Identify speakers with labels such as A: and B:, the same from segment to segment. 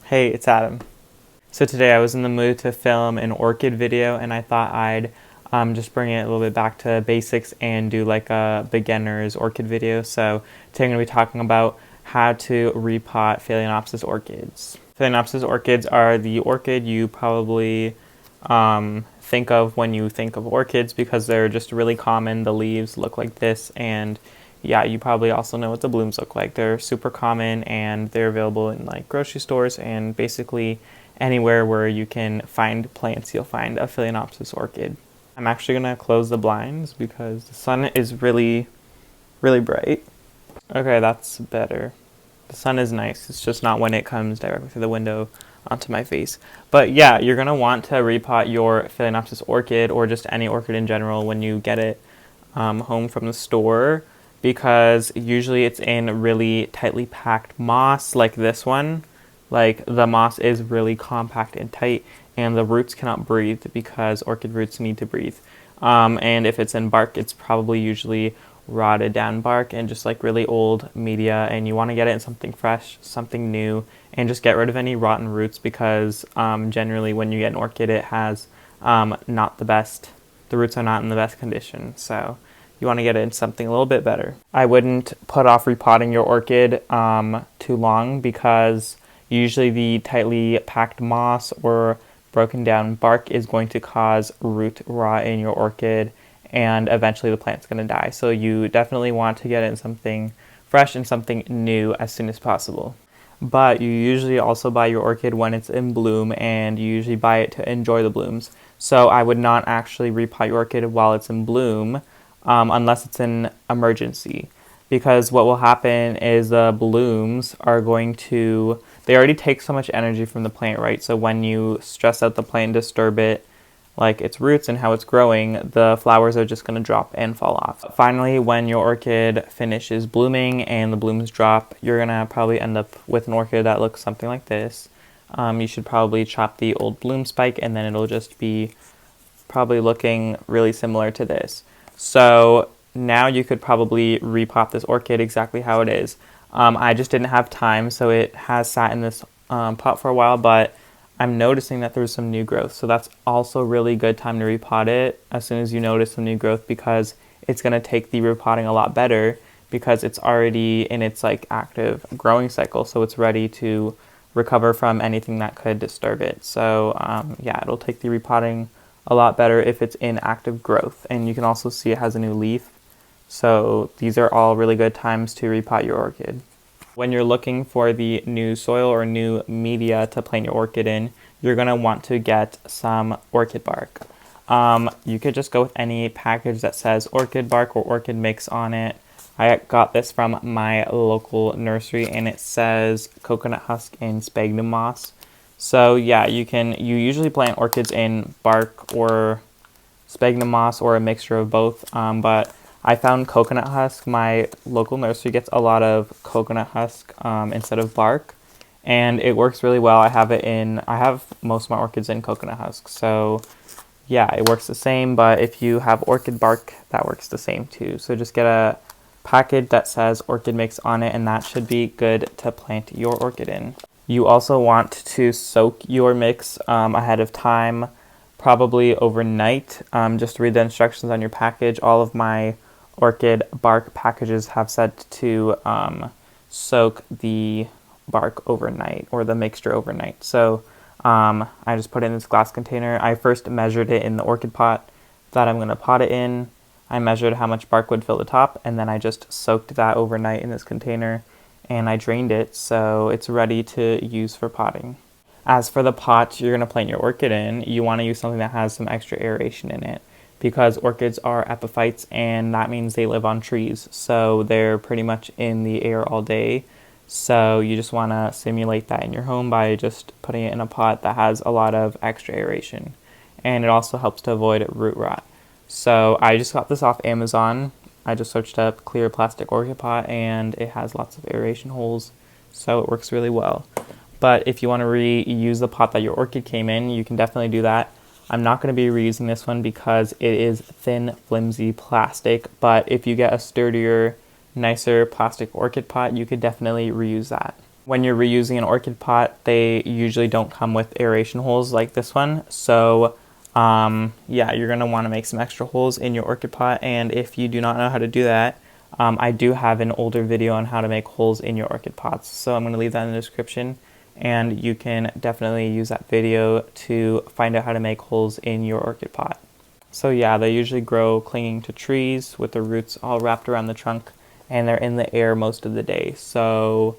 A: Hey, it's Adam. So today I was in the mood to film an orchid video and I thought I'd just bring it a little bit back to basics and do like a beginner's orchid video. So today I'm going to be talking about how to repot Phalaenopsis orchids. Phalaenopsis orchids are the orchid you probably think of when you think of orchids because they're just really common. The leaves look like this, and yeah, you probably also know what the blooms look like. They're super common and they're available in like grocery stores and basically anywhere where you can find plants, you'll find a Phalaenopsis orchid. I'm actually gonna close the blinds because the sun is really, really bright. Okay, that's better. The sun is nice. It's just not when it comes directly through the window onto my face. But yeah, you're going to want to repot your Phalaenopsis orchid or just any orchid in general when you get it home from the store, because usually it's in really tightly packed moss like this one. Like the moss is really compact and tight and the roots cannot breathe because orchid roots need to breathe. And if it's in bark, it's probably usually rotted down bark and just like really old media, and you want to get it in something fresh, something new, and just get rid of any rotten roots because generally when you get an orchid it has not the best, the roots are not in the best condition, so you want to get it in something a little bit better. I wouldn't put off repotting your orchid too long because usually the tightly packed moss or broken down bark is going to cause root rot in your orchid, and eventually the plant's going to die. So you definitely want to get it in something fresh and something new as soon as possible. But you usually also buy your orchid when it's in bloom, and you usually buy it to enjoy the blooms. So I would not actually repot your orchid while it's in bloom unless it's an emergency. Because what will happen is the blooms are going to, they already take so much energy from the plant, right? So when you stress out the plant, disturb it, like its roots and how it's growing, the flowers are just going to drop and fall off. Finally, when your orchid finishes blooming and the blooms drop, you're going to probably end up with an orchid that looks something like this. You should probably chop the old bloom spike and then it'll just be probably looking really similar to this. So now you could probably repot this orchid exactly how it is. I just didn't have time, so it has sat in this pot for a while, but I'm noticing that there's some new growth. So that's also a really good time to repot it as soon as you notice some new growth, because it's going to take the repotting a lot better because it's already in its like active growing cycle. So it's ready to recover from anything that could disturb it. So yeah, it'll take the repotting a lot better if it's in active growth. And you can also see it has a new leaf. So these are all really good times to repot your orchid. When you're looking for the new soil or new media to plant your orchid in, you're going to want to get some orchid bark. You could just go with any package that says orchid bark or orchid mix on it. I got this from my local nursery and it says coconut husk and sphagnum moss. So yeah, you usually plant orchids in bark or sphagnum moss or a mixture of both, but I found coconut husk. My local nursery gets a lot of coconut husk instead of bark, and it works really well. I have most of my orchids in coconut husk, so yeah, it works the same, but if you have orchid bark, that works the same too. So just get a package that says orchid mix on it, and that should be good to plant your orchid in. You also want to soak your mix ahead of time, probably overnight. Just read the instructions on your package. All of my orchid bark packages have said to soak the bark overnight or the mixture overnight. So I just put it in this glass container. I first measured it in the orchid pot that I'm going to pot it in. I measured how much bark would fill the top, and then I just soaked that overnight in this container and I drained it so it's ready to use for potting. As for the pot you're going to plant your orchid in, you want to use something that has some extra aeration in it, because orchids are epiphytes, and that means they live on trees. So they're pretty much in the air all day. So you just want to simulate that in your home by just putting it in a pot that has a lot of extra aeration. And it also helps to avoid root rot. So I just got this off Amazon. I just searched up clear plastic orchid pot and it has lots of aeration holes. So it works really well. But if you want to reuse the pot that your orchid came in, you can definitely do that. I'm not going to be reusing this one because it is thin, flimsy plastic, but if you get a sturdier, nicer plastic orchid pot, you could definitely reuse that. When you're reusing an orchid pot, they usually don't come with aeration holes like this one. So yeah, you're going to want to make some extra holes in your orchid pot. And if you do not know how to do that, I do have an older video on how to make holes in your orchid pots. So I'm going to leave that in the description. And you can definitely use that video to find out how to make holes in your orchid pot. So yeah, they usually grow clinging to trees with the roots all wrapped around the trunk, and they're in the air most of the day. So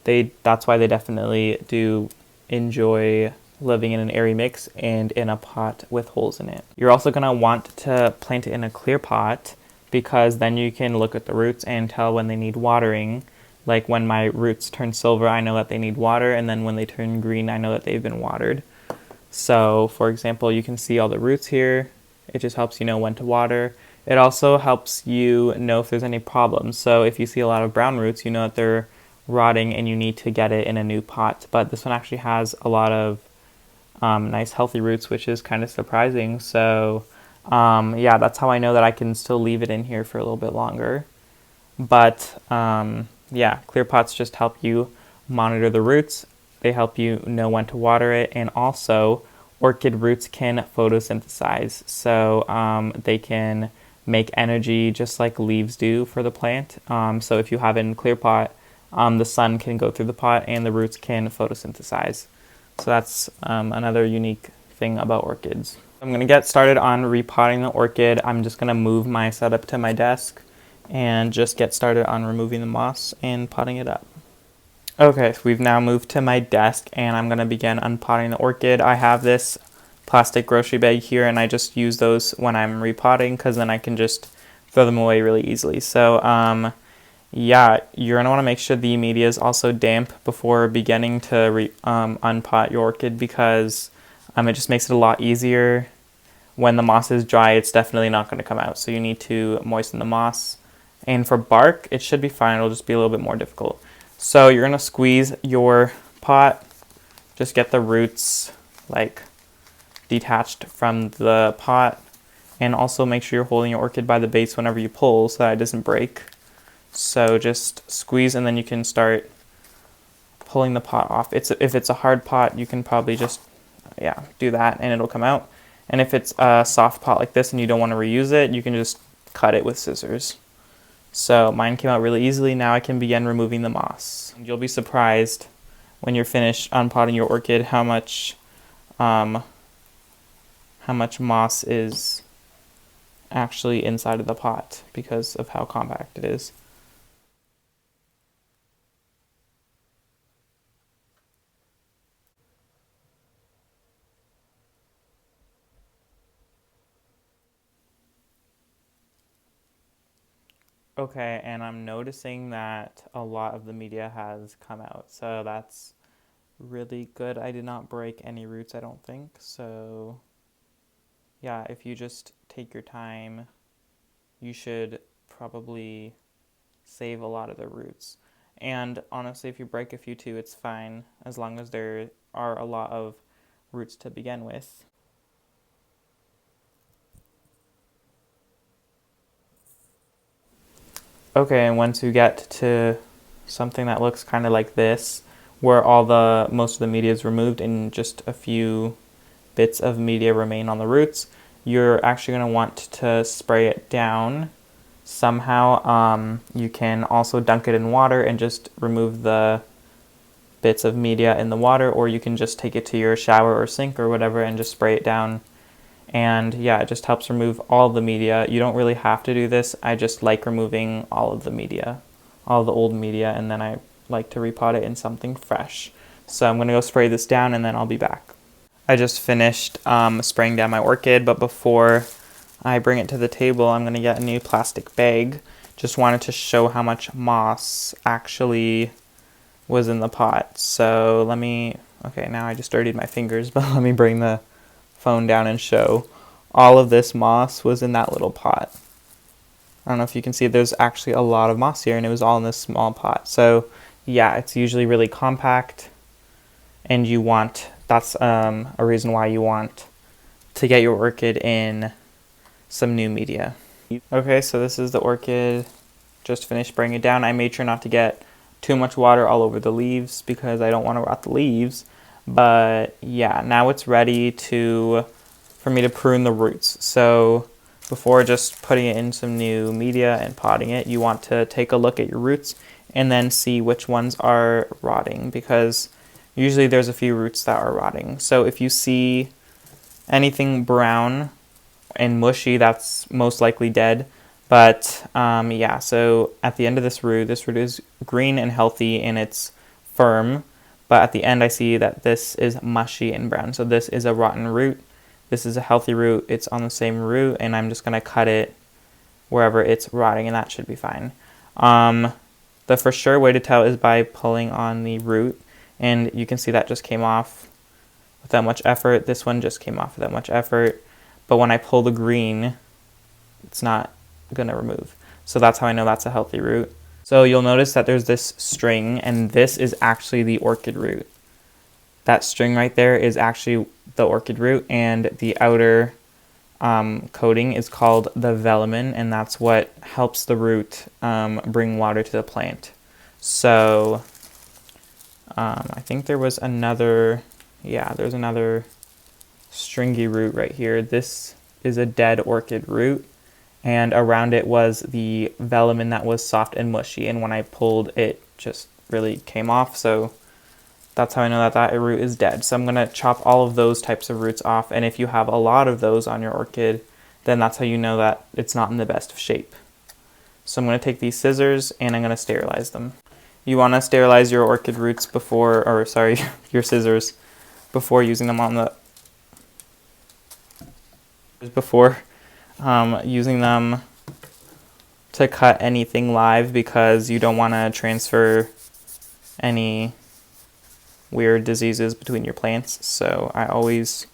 A: that's why they definitely do enjoy living in an airy mix and in a pot with holes in it. You're also going to want to plant it in a clear pot, because then you can look at the roots and tell when they need watering. Like when my roots turn silver, I know that they need water, and then when they turn green, I know that they've been watered. So for example, you can see all the roots here. It just helps you know when to water. It also helps you know if there's any problems. So if you see a lot of brown roots, you know that they're rotting and you need to get it in a new pot. But this one actually has a lot of nice healthy roots, which is kind of surprising. So yeah, that's how I know that I can still leave it in here for a little bit longer. But yeah, clear pots just help you monitor the roots. They help you know when to water it, and also orchid roots can photosynthesize, so they can make energy just like leaves do for the plant. So if you have it in a clear pot, the sun can go through the pot and the roots can photosynthesize. So that's another unique thing about orchids. I'm going to get started on repotting the orchid. I'm just going to move my setup to my desk and just get started on removing the moss and potting it up. Okay, so we've now moved to my desk and I'm going to begin unpotting the orchid. I have this plastic grocery bag here and I just use those when I'm repotting because then I can just throw them away really easily. So yeah, you're going to want to make sure the media is also damp before beginning to unpot your orchid, because it just makes it a lot easier. When the moss is dry, it's definitely not going to come out, so you need to moisten the moss. And for bark, it should be fine. It'll just be a little bit more difficult. So you're going to squeeze your pot, just get the roots like detached from the pot, and also make sure you're holding your orchid by the base whenever you pull so that it doesn't break. So just squeeze and then you can start pulling the pot off. If it's a hard pot, you can probably just do that and it'll come out. And if it's a soft pot like this and you don't want to reuse it, you can just cut it with scissors. So mine came out really easily. Now I can begin removing the moss. You'll be surprised when you're finished unpotting your orchid how much moss is actually inside of the pot because of how compact it is. Okay, and I'm noticing that a lot of the media has come out, so that's really good. I did not break any roots, I don't think. So yeah, if you just take your time, you should probably save a lot of the roots. And honestly, if you break a few too, it's fine, as long as there are a lot of roots to begin with. Okay, and once you get to something that looks kind of like this, where most of the media is removed and just a few bits of media remain on the roots, you're actually going to want to spray it down somehow. You can also dunk it in water and just remove the bits of media in the water, or you can just take it to your shower or sink or whatever and just spray it down. And yeah, it just helps remove all of the media. You don't really have to do this. I just like removing all of the media, all the old media, and then I like to repot it in something fresh. So I'm going to go spray this down and then I'll be back. I just finished spraying down my orchid, but before I bring it to the table, I'm going to get a new plastic bag. Just wanted to show how much moss actually was in the pot. So okay, now I just dirtied my fingers, but let me bring the phone down and show. All of this moss was in that little pot. I don't know if you can see, there's actually a lot of moss here, and it was all in this small pot. So yeah, it's usually really compact, and that's a reason why you want to get your orchid in some new media. Okay, so this is the orchid. Just finished spraying it down. I made sure not to get too much water all over the leaves because I don't want to rot the leaves. But yeah, now it's ready for me to prune the roots. So before just putting it in some new media and potting it, you want to take a look at your roots and then see which ones are rotting, because usually there's a few roots that are rotting. So if you see anything brown and mushy, that's most likely dead. But yeah, so at the end of this root is green and healthy and it's firm. But at the end I see that this is mushy and brown. So this is a rotten root. This is a healthy root. It's on the same root, and I'm just going to cut it wherever it's rotting, and that should be fine. The for sure way to tell is by pulling on the root, and you can see that just came off without much effort. This one just came off without much effort. But when I pull the green, it's not going to remove. So that's how I know that's a healthy root. So you'll notice that there's this string, and this is actually the orchid root. That string right there is actually the orchid root, and the outer coating is called the velamen, and that's what helps the root bring water to the plant. So I think there was another, yeah, there's another stringy root right here. This is a dead orchid root, and around it was the velamen that was soft and mushy, and when I pulled it just really came off. So that's how I know that that root is dead. So I'm going to chop all of those types of roots off, and if you have a lot of those on your orchid, then that's how you know that it's not in the best of shape. So I'm going to take these scissors and I'm going to sterilize them. You want to sterilize your orchid roots before, or sorry, your scissors before using them on the, using them to cut anything live, because you don't want to transfer any weird diseases between your plants. So I always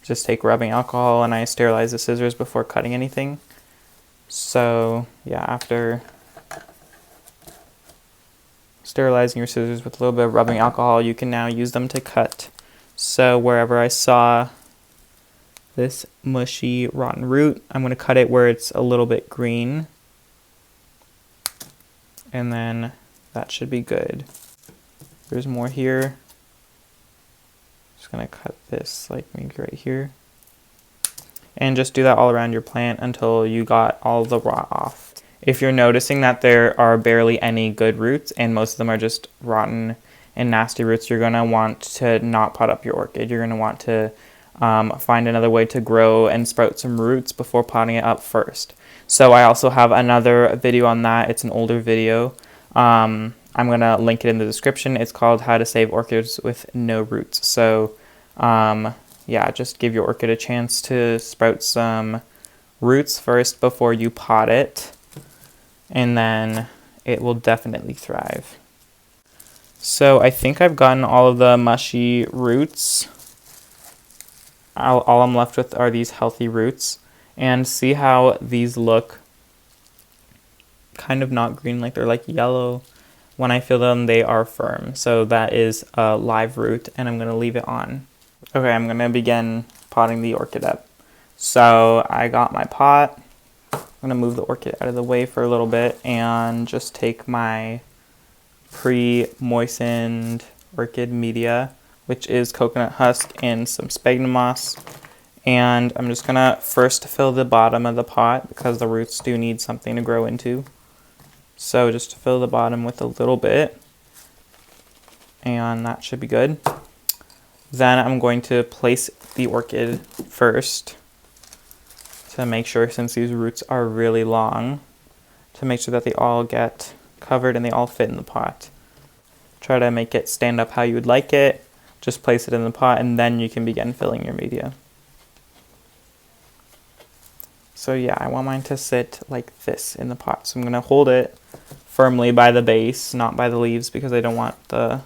A: just take rubbing alcohol and I sterilize the scissors before cutting anything. So yeah, after sterilizing your scissors with a little bit of rubbing alcohol, you can now use them to cut. So wherever I saw this mushy rotten root, I'm going to cut it where it's a little bit green, and then that should be good. There's more here. Just going to cut this like maybe right here, and just do that all around your plant until you got all the rot off. If you're noticing that there are barely any good roots and most of them are just rotten and nasty roots, you're going to want to not pot up your orchid. You're going to want to find another way to grow and sprout some roots before potting it up first. So I also have another video on that. It's an older video. I'm going to link it in the description. It's called How to Save Orchids with No Roots. So yeah, just give your orchid a chance to sprout some roots first before you pot it, and then it will definitely thrive. So I think I've gotten all of the mushy roots. All I'm left with are these healthy roots, and see how these look kind of not green, like they're like yellow. When I feel them, they are firm. So that is a live root, and I'm going to leave it on. Okay, I'm going to begin potting the orchid up. So I got my pot. I'm going to move the orchid out of the way for a little bit and just take my pre-moistened orchid media, which is coconut husk and some sphagnum moss. And I'm just going to first fill the bottom of the pot because the roots do need something to grow into. So just fill the bottom with a little bit, and that should be good. Then I'm going to place the orchid first to make sure, since these roots are really long, to make sure that they all get covered and they all fit in the pot. Try to make it stand up how you would like it. Just place it in the pot, and then you can begin filling your media. So yeah, I want mine to sit like this in the pot. So I'm going to hold it firmly by the base, not by the leaves, because I don't want the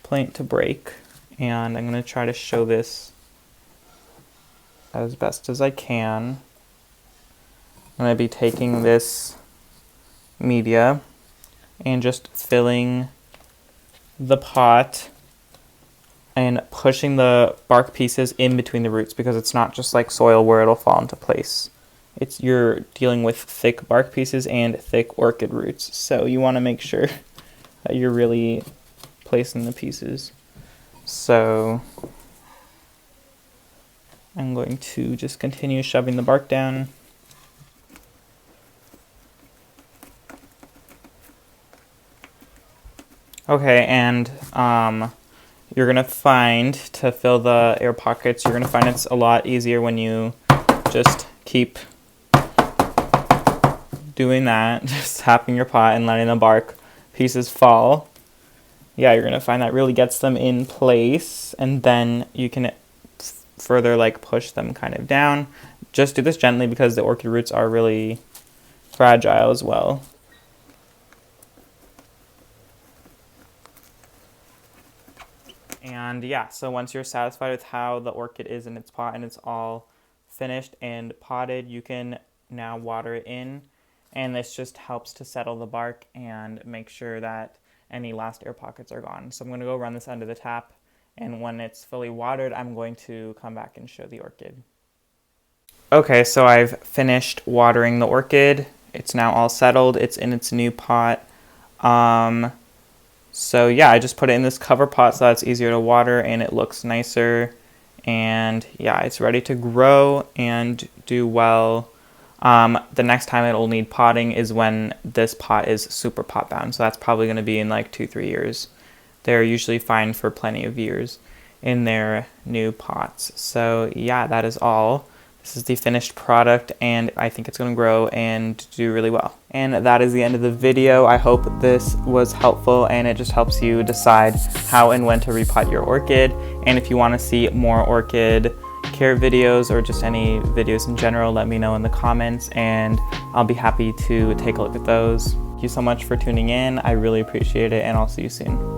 A: plant to break. And I'm going to try to show this as best as I can. I'm going to be taking this media and just filling the pot and pushing the bark pieces in between the roots, because it's not just like soil where it'll fall into place. You're dealing with thick bark pieces and thick orchid roots, so you want to make sure that you're really placing the pieces. So I'm going to just continue shoving the bark down. Okay, and you're gonna find, to fill the air pockets, you're gonna find it's a lot easier when you just keep doing that, just tapping your pot and letting the bark pieces fall. Yeah, you're gonna find that really gets them in place, and then you can further like push them kind of down. Just do this gently because the orchid roots are really fragile as well. And yeah, so once you're satisfied with how the orchid is in its pot and it's all finished and potted, you can now water it in. And this just helps to settle the bark and make sure that any last air pockets are gone. So I'm going to go run this under the tap, and when it's fully watered, I'm going to come back and show the orchid. Okay, so I've finished watering the orchid. It's now all settled. It's in its new pot. So yeah, I just put it in this cover pot so that's easier to water and it looks nicer. And yeah, it's ready to grow and do well. The next time it'll need potting is when this pot is super pot bound. So that's probably going to be in like 2-3 years. They're usually fine for plenty of years in their new pots. So yeah, that is all. This is the finished product, and I think it's going to grow and do really well. And that is the end of the video. I hope this was helpful and it just helps you decide how and when to repot your orchid. And if you want to see more orchid care videos or just any videos in general, let me know in the comments and I'll be happy to take a look at those. Thank you so much for tuning in. I really appreciate it, and I'll see you soon.